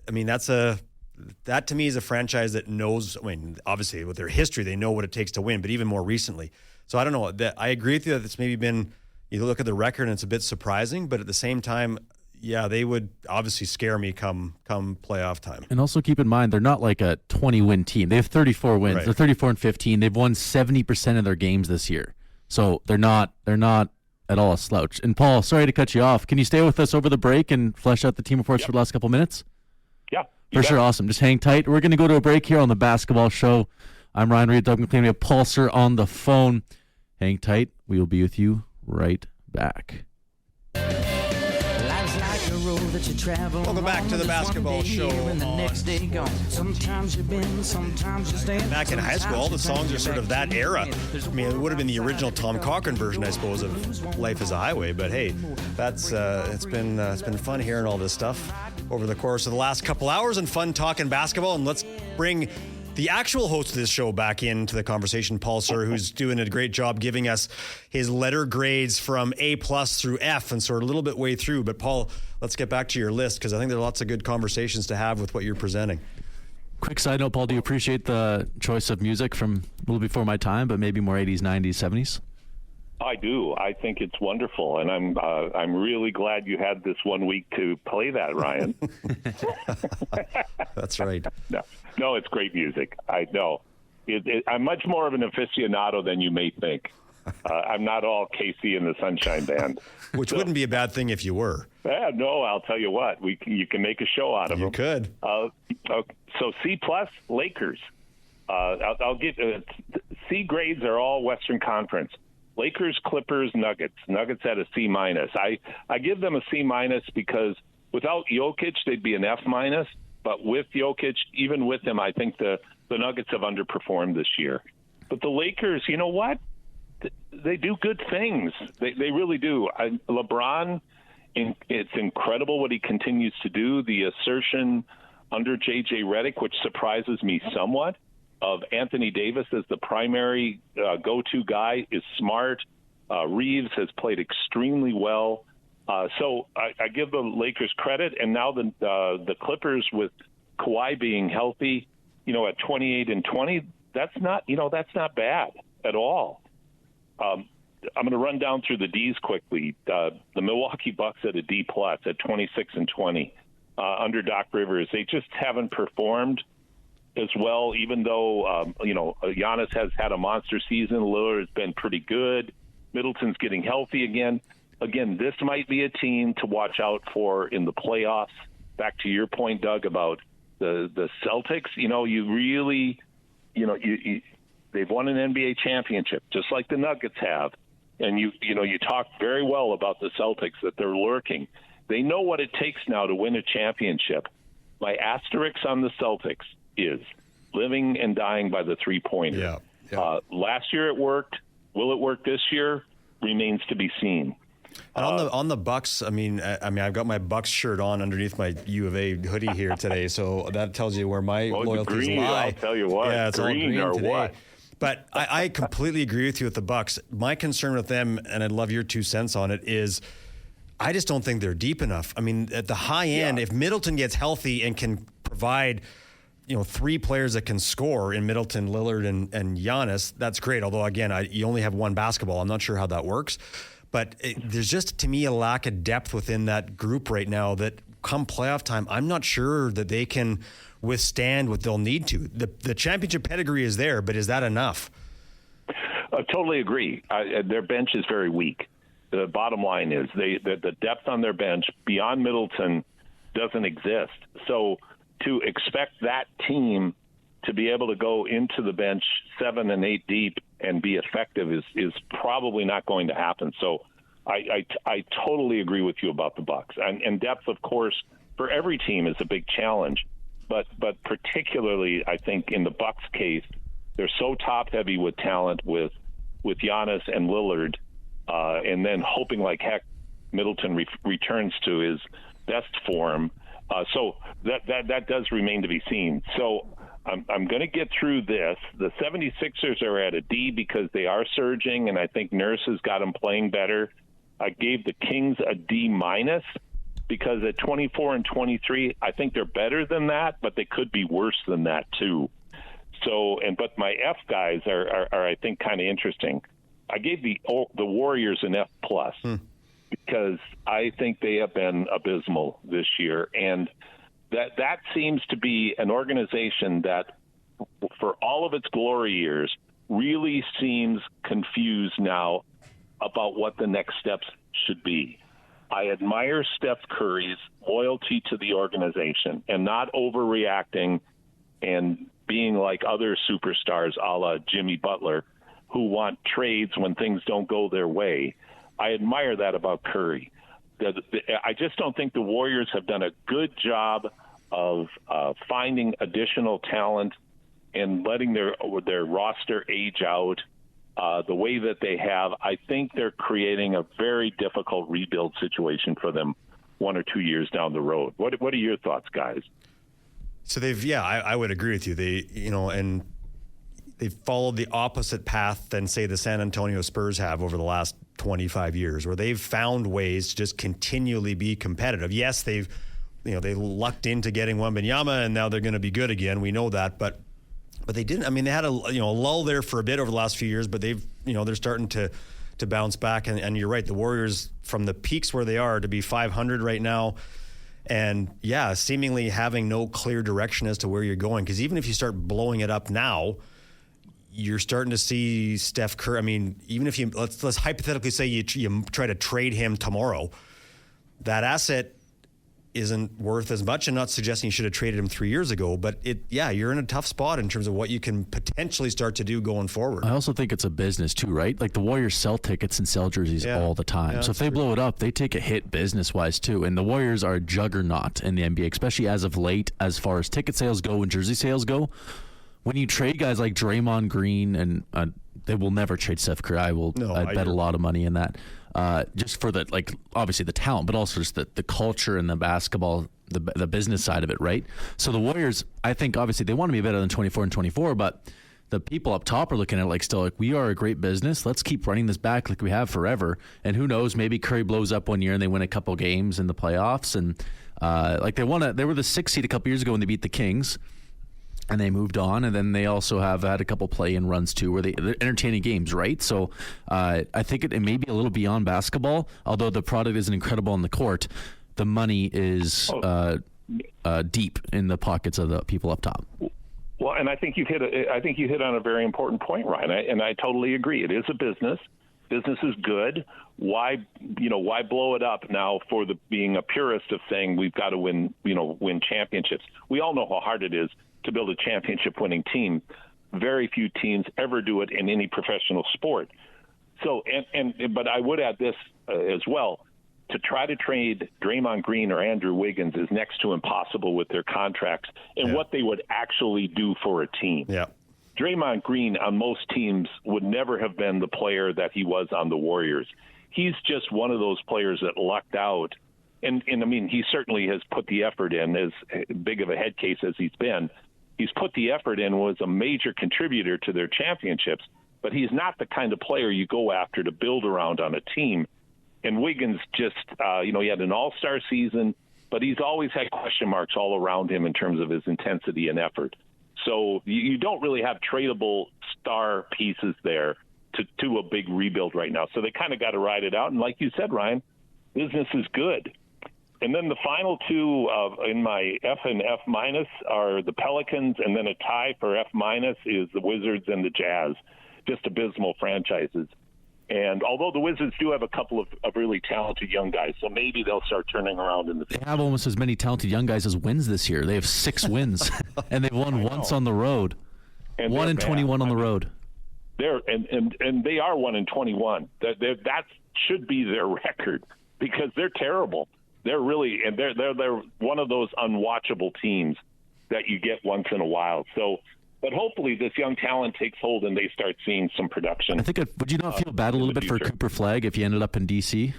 I mean, that to me is a franchise that knows, I mean, obviously with their history, they know what it takes to win, but even more recently. So I don't know. I agree with you that it's maybe been, you look at the record and it's a bit surprising, but at the same time, yeah, they would obviously scare me come playoff time. And also keep in mind, they're not like a 20-win team. They have 34 wins. Right. They're 34-15. They've won 70% of their games this year. So they're not at all a slouch. And Paul, sorry to cut you off. Can you stay with us over the break and flesh out the team reports for the last couple minutes? Yeah. For sure. Awesome. Just hang tight. We're going to go to a break here on the Basketball Show. I'm Ryan Reed, Doug McLean. We have Pulsar on the phone. Hang tight. We will be with you right back. Life's like a roller that you travel. Welcome back to the basketball show And the on next day gone. Sometimes you bend, sometimes you stand. Back in high school, all the songs are sort of that era. I mean, it would have been the original Tom Cochrane version, I suppose, of Life is a Highway. But hey, that's it's been fun hearing all this stuff over the course of the last couple hours, and fun talking basketball. And let's bring the actual host of this show back into the conversation, Paul Sir, who's doing a great job giving us his letter grades from A+ through F, and sort of a little bit way through. But Paul, let's get back to your list, because I think there are lots of good conversations to have with what you're presenting. Quick side note, Paul, do you appreciate the choice of music from a little before my time, but maybe more 80s, 90s, 70s? I do. I think it's wonderful, and I'm really glad you had this 1 week to play that, Ryan. That's right. No, it's great music. I know. I'm much more of an aficionado than you may think. I'm not all Casey and the Sunshine Band. Which wouldn't be a bad thing if you were. No, I'll tell you what. You can make a show out of them. You could. Okay. So C+, Lakers. I'll give C grades are all Western Conference. Lakers, Clippers, Nuggets. Nuggets at a C-. I give them a C- because without Jokic, they'd be an F-. But with Jokic, even with him, I think the Nuggets have underperformed this year. But the Lakers, you know what? They do good things. They really do. LeBron, it's incredible what he continues to do. The assertion under J.J. Redick, which surprises me somewhat, of Anthony Davis as the primary go-to guy, is smart. Reeves has played extremely well. So I give the Lakers credit. And now the Clippers, with Kawhi being healthy, at 28 and 20, that's not bad at all. I'm going to run down through the D's quickly. The Milwaukee Bucks at a D+ at 26 and 20 under Doc Rivers. They just haven't performed as well, even though, Giannis has had a monster season. Lillard has been pretty good. Middleton's getting healthy again. Again, this might be a team to watch out for in the playoffs. Back to your point, Doug, about the Celtics. They've won an NBA championship, just like the Nuggets have. And you talk very well about the Celtics, that they're lurking. They know what it takes now to win a championship. My asterisk on the Celtics is living and dying by the three-pointer. Yeah. Last year it worked. Will it work this year? Remains to be seen. And on the Bucks, I mean, I've got my Bucks shirt on underneath my U of A hoodie here today, so that tells you where my loyalties green, lie. I'll tell you what. Yeah, it's green all green or today. what? But I completely agree with you with the Bucks. My concern with them, and I'd love your 2 cents on it, is I just don't think they're deep enough. I mean, at the high end, if Middleton gets healthy and can provide 3 players that can score in Middleton, Lillard, and Giannis, that's great. Although, again, you only have one basketball. I'm not sure how that works. But there's just, to me, a lack of depth within that group right now that come playoff time, I'm not sure that they can withstand what they'll need to. The championship pedigree is there, but is that enough? I totally agree. Their bench is very weak. The bottom line is the depth on their bench beyond Middleton doesn't exist. So to expect that team to be able to go into the bench 7 and 8 deep and be effective is probably not going to happen. So I totally agree with you about the Bucks. And depth, of course, for every team is a big challenge. But particularly, I think in the Bucks case, they're so top heavy with talent with Giannis and Lillard, and then hoping like heck Middleton returns to his best form. So that does remain to be seen. So I'm going to get through this. The 76ers are at a D because they are surging, and I think Nurse has got them playing better. I gave the Kings a D- because at 24 and 23, I think they're better than that, but they could be worse than that too. So, but my F guys are I think kind of interesting. I gave the Warriors an F+ because I think they have been abysmal this year, and that seems to be an organization that, for all of its glory years, really seems confused now about what the next steps should be. I admire Steph Curry's loyalty to the organization and not overreacting and being like other superstars a la Jimmy Butler who want trades when things don't go their way. I admire that about Curry. I just don't think the Warriors have done a good job of finding additional talent and letting their roster age out the way that they have. I think they're creating a very difficult rebuild situation for them 1 or 2 years down the road. What are your thoughts, guys? So I would agree with you. And they've followed the opposite path than, say, the San Antonio Spurs have over the last 25 years, where they've found ways to just continually be competitive. Yes, they lucked into getting Wembanyama, and now they're going to be good again. We know that, but they didn't. I mean, they had a lull there for a bit over the last few years, but they're starting to bounce back. And you're right, the Warriors, from the peaks where they are to be 500 right now, and seemingly having no clear direction as to where you're going. Because even if you start blowing it up now, you're starting to see Steph Curry. I mean, even if let's hypothetically say you try to trade him tomorrow, that asset isn't worth as much. I'm not suggesting you should have traded him 3 years ago, but you're in a tough spot in terms of what you can potentially start to do going forward. I also think it's a business too, right? Like the Warriors sell tickets and sell jerseys all the time. Yeah, so if they blow it up, they take a hit business-wise too. And the Warriors are a juggernaut in the NBA, especially as of late, as far as ticket sales go and jersey sales go. When you trade guys like Draymond Green, and they will never trade Steph Curry. I'd bet a lot of money in that. Just for obviously the talent, but also just the culture and the basketball, the business side of it, right? So the Warriors, I think, obviously they want to be better than 24 and 24, but the people up top are looking at it we are a great business. Let's keep running this back like we have forever. And who knows, maybe Curry blows up one year and they win a couple games in the playoffs. And they were the 6th seed a couple years ago when they beat the Kings. And they moved on, and then they also have had a couple play-in runs too, where they're entertaining games, right? So I think it may be a little beyond basketball, although the product is incredible on the court. The money is deep in the pockets of the people up top. Well, and I think you hit on a very important point, Ryan. And I totally agree. It is a business. Business is good. Why blow it up now for being a purist of saying we've got to win championships? We all know how hard it is to build a championship-winning team. Very few teams ever do it in any professional sport. So, but I would add this as well. To try to trade Draymond Green or Andrew Wiggins is next to impossible with their contracts and what they would actually do for a team. Yeah. Draymond Green on most teams would never have been the player that he was on the Warriors. He's just one of those players that lucked out. And I mean, he certainly has put the effort in, as big of a head case as he's been. He's put the effort in, was a major contributor to their championships, but he's not the kind of player you go after to build around on a team. And Wiggins just, he had an all-star season, but he's always had question marks all around him in terms of his intensity and effort. So you don't really have tradable star pieces there to do a big rebuild right now. So they kind of got to ride it out. And like you said, Ryan, business is good. And then the final two in my F and F minus are the Pelicans, and then a tie for F minus is the Wizards and the Jazz, just abysmal franchises. And although the Wizards do have a couple of really talented young guys, so maybe they'll start turning around in the future. They have almost as many talented young guys as wins this year. They have 6 wins, and they've won once on the road. And 1 and 21 on the road. They're and they are 1 and 21. That should be their record because they're terrible. They're really, and they're one of those unwatchable teams that you get once in a while. So, but hopefully this young talent takes hold and they start seeing some production. I think, would you not feel bad a little bit for Cooper Flagg if he ended up in D.C.?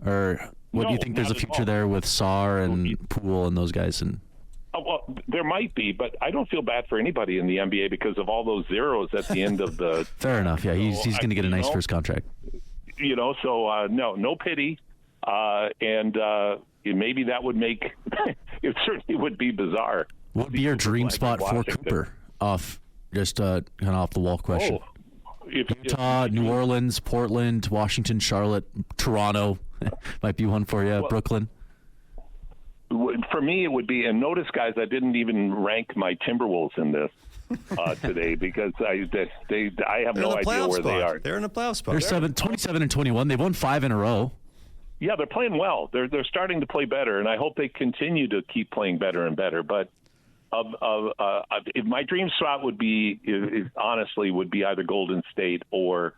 Or what do you think there's a future there with Sarr and Poole and those guys? And well, there might be, but I don't feel bad for anybody in the NBA because of all those zeros at the end of the. Fair enough. Yeah, he's going to get a nice first contract. So no pity. And maybe that would make it certainly would be bizarre. What would be your dream spot for Cooper? Off just kind of off the wall question. Utah, New Orleans, Portland, Washington, Charlotte, Toronto might be one for you. Well, Brooklyn. For me, it would be. And notice, guys, I didn't even rank my Timberwolves in this today because I have no idea where they are. They're in a playoff spot. They're 27 and 21. They've won 5 in a row. Yeah, they're playing well. They're starting to play better, and I hope they continue to keep playing better and better. But if my dream spot would be either Golden State or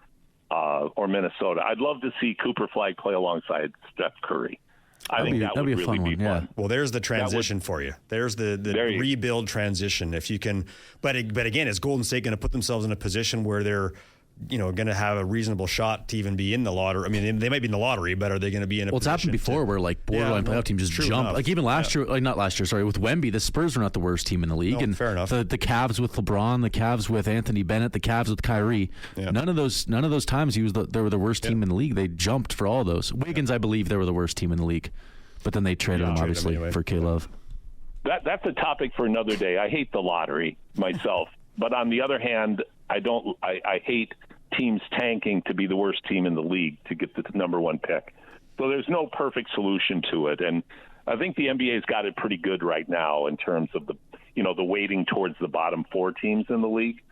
Minnesota. I'd love to see Cooper Flagg play alongside Steph Curry. I think that would be a really fun be one. Yeah. fun. Well, there's the transition for you. There's the rebuild transition. If you can, but again, is Golden State going to put themselves in a position where they're, going to have a reasonable shot to even be in the lottery? I mean, they might be in the lottery, but are they going to be in a Well, it's position happened before where like borderline playoff teams just true jump. enough. Like even last year, not last year, sorry, with Wemby, the Spurs were not the worst team in the league. No, And fair enough. The Cavs with LeBron, the Cavs with Anthony Bennett, the Cavs with Kyrie. Yeah. None of those times they were the worst team in the league. They jumped for all those. Wiggins, I believe, they were the worst team in the league. But then they traded him, obviously, for K-Love. That's a topic for another day. I hate the lottery myself, but on the other hand, I hate teams tanking to be the worst team in the league to get the number one pick. So there's no perfect solution to it, and I think the NBA's got it pretty good right now in terms of the weighting towards the bottom four teams in the league,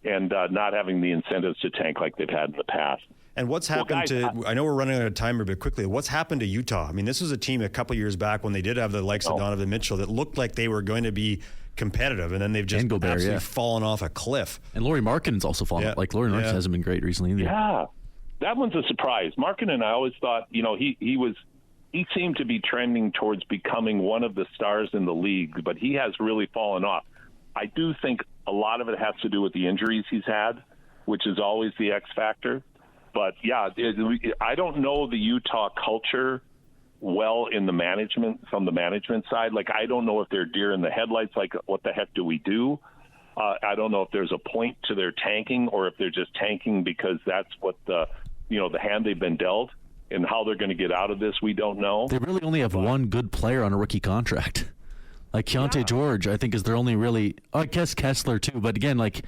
and not having the incentives to tank like they've had in the past. And what's happened I know we're running out of time here, but quickly, what's happened to Utah? I mean, this was a team a couple years back when they did have the likes of Donovan Mitchell that looked like they were going to be competitive, and then they've just absolutely fallen off a cliff. And Lauri Markkanen's also fallen. Yeah. Like, Lauri Markkanen hasn't been great recently either. Yeah, that one's a surprise. Markkanen, I always thought, he seemed to be trending towards becoming one of the stars in the league, but he has really fallen off. I do think a lot of it has to do with the injuries he's had, which is always the X factor. But yeah, I don't know the Utah culture well from the management side. Like, I don't know if they're deer in the headlights. Like, what the heck do we do? I don't know if there's a point to their tanking or if they're just tanking because that's what the hand they've been dealt, and how they're going to get out of this, we don't know. They really only have one good player on a rookie contract. Like Keontae George, I think, is their only really. I guess Kessler too, but again, like.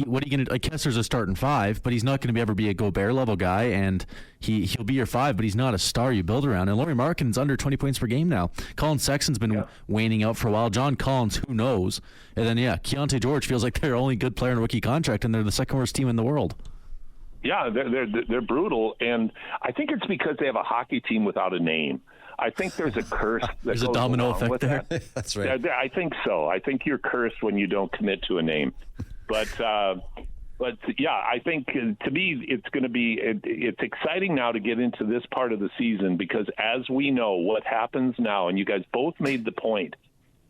What are you going to? Like, Kessler's a starting five, but he's not going to ever be a Gobert level guy, and he'll be your five, but he's not a star you build around. And Lauri Markkanen's under 20 points per game now. Colin Sexton's been waning out for a while. John Collins, who knows? And then Keontae George feels like they're only good player on a rookie contract, and they're the second worst team in the world. Yeah, they're brutal, and I think it's because they have a hockey team without a name. I think there's a curse. There's a domino effect there. That's right. I think so. I think you're cursed when you don't commit to a name. But yeah, I think to me it's going to be it's exciting now to get into this part of the season, because as we know what happens now, and you guys both made the point,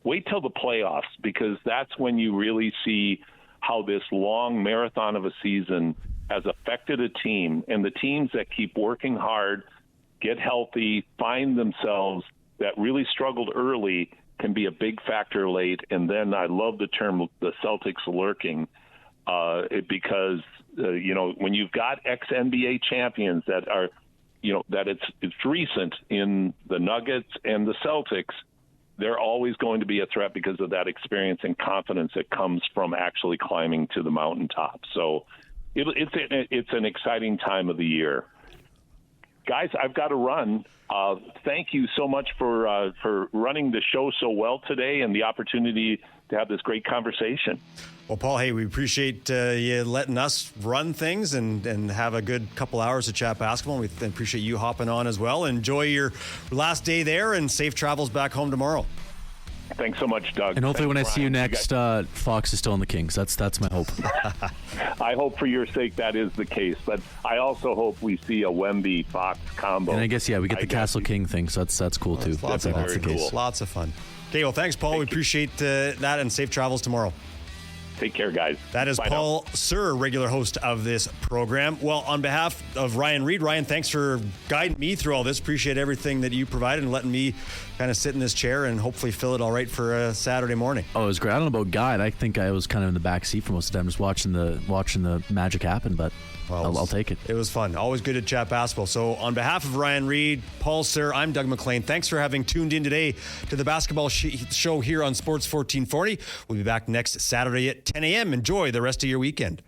wait till the playoffs, because that's when you really see how this long marathon of a season has affected a team, and the teams that keep working hard, get healthy, find themselves, that really struggled early can be a big factor late. And then I love the term the Celtics lurking, because when you've got ex-NBA champions that are, that it's recent in the Nuggets and the Celtics, they're always going to be a threat because of that experience and confidence that comes from actually climbing to the mountaintop. So it's an exciting time of the year. Guys, I've got to run. Thank you so much for running the show so well today and the opportunity to have this great conversation. Well, Paul, hey, we appreciate you letting us run things and have a good couple hours to chat basketball. We appreciate you hopping on as well. Enjoy your last day there, and safe travels back home tomorrow. Thanks so much, Doug. And hopefully Thanks, when I see you next, Fox is still on the Kings. That's my hope. I hope for your sake that is the case, but I also hope we see a Wemby-Fox combo. And I guess, we get the Castle King thing, so that's cool too. That's the case. Lots of fun. Okay, well, thanks, Paul. We appreciate that, and safe travels tomorrow. Take care, guys. That is Bye Paul Sir, regular host of this program. Well, on behalf of Ryan Reed, Ryan, thanks for guiding me through all this. Appreciate everything that you provided and letting me kind of sit in this chair and hopefully fill it all right for a Saturday morning. Oh, it was great. I don't know about guide. I think I was kind of in the back seat for most of the time, just watching the magic happen, but I'll take it. It was fun. Always good to chat basketball. So on behalf of Ryan Reed, Paul Sir, I'm Doug McLean. Thanks for having tuned in today to the basketball show here on Sports 1440. We'll be back next Saturday at 10 a.m. Enjoy the rest of your weekend.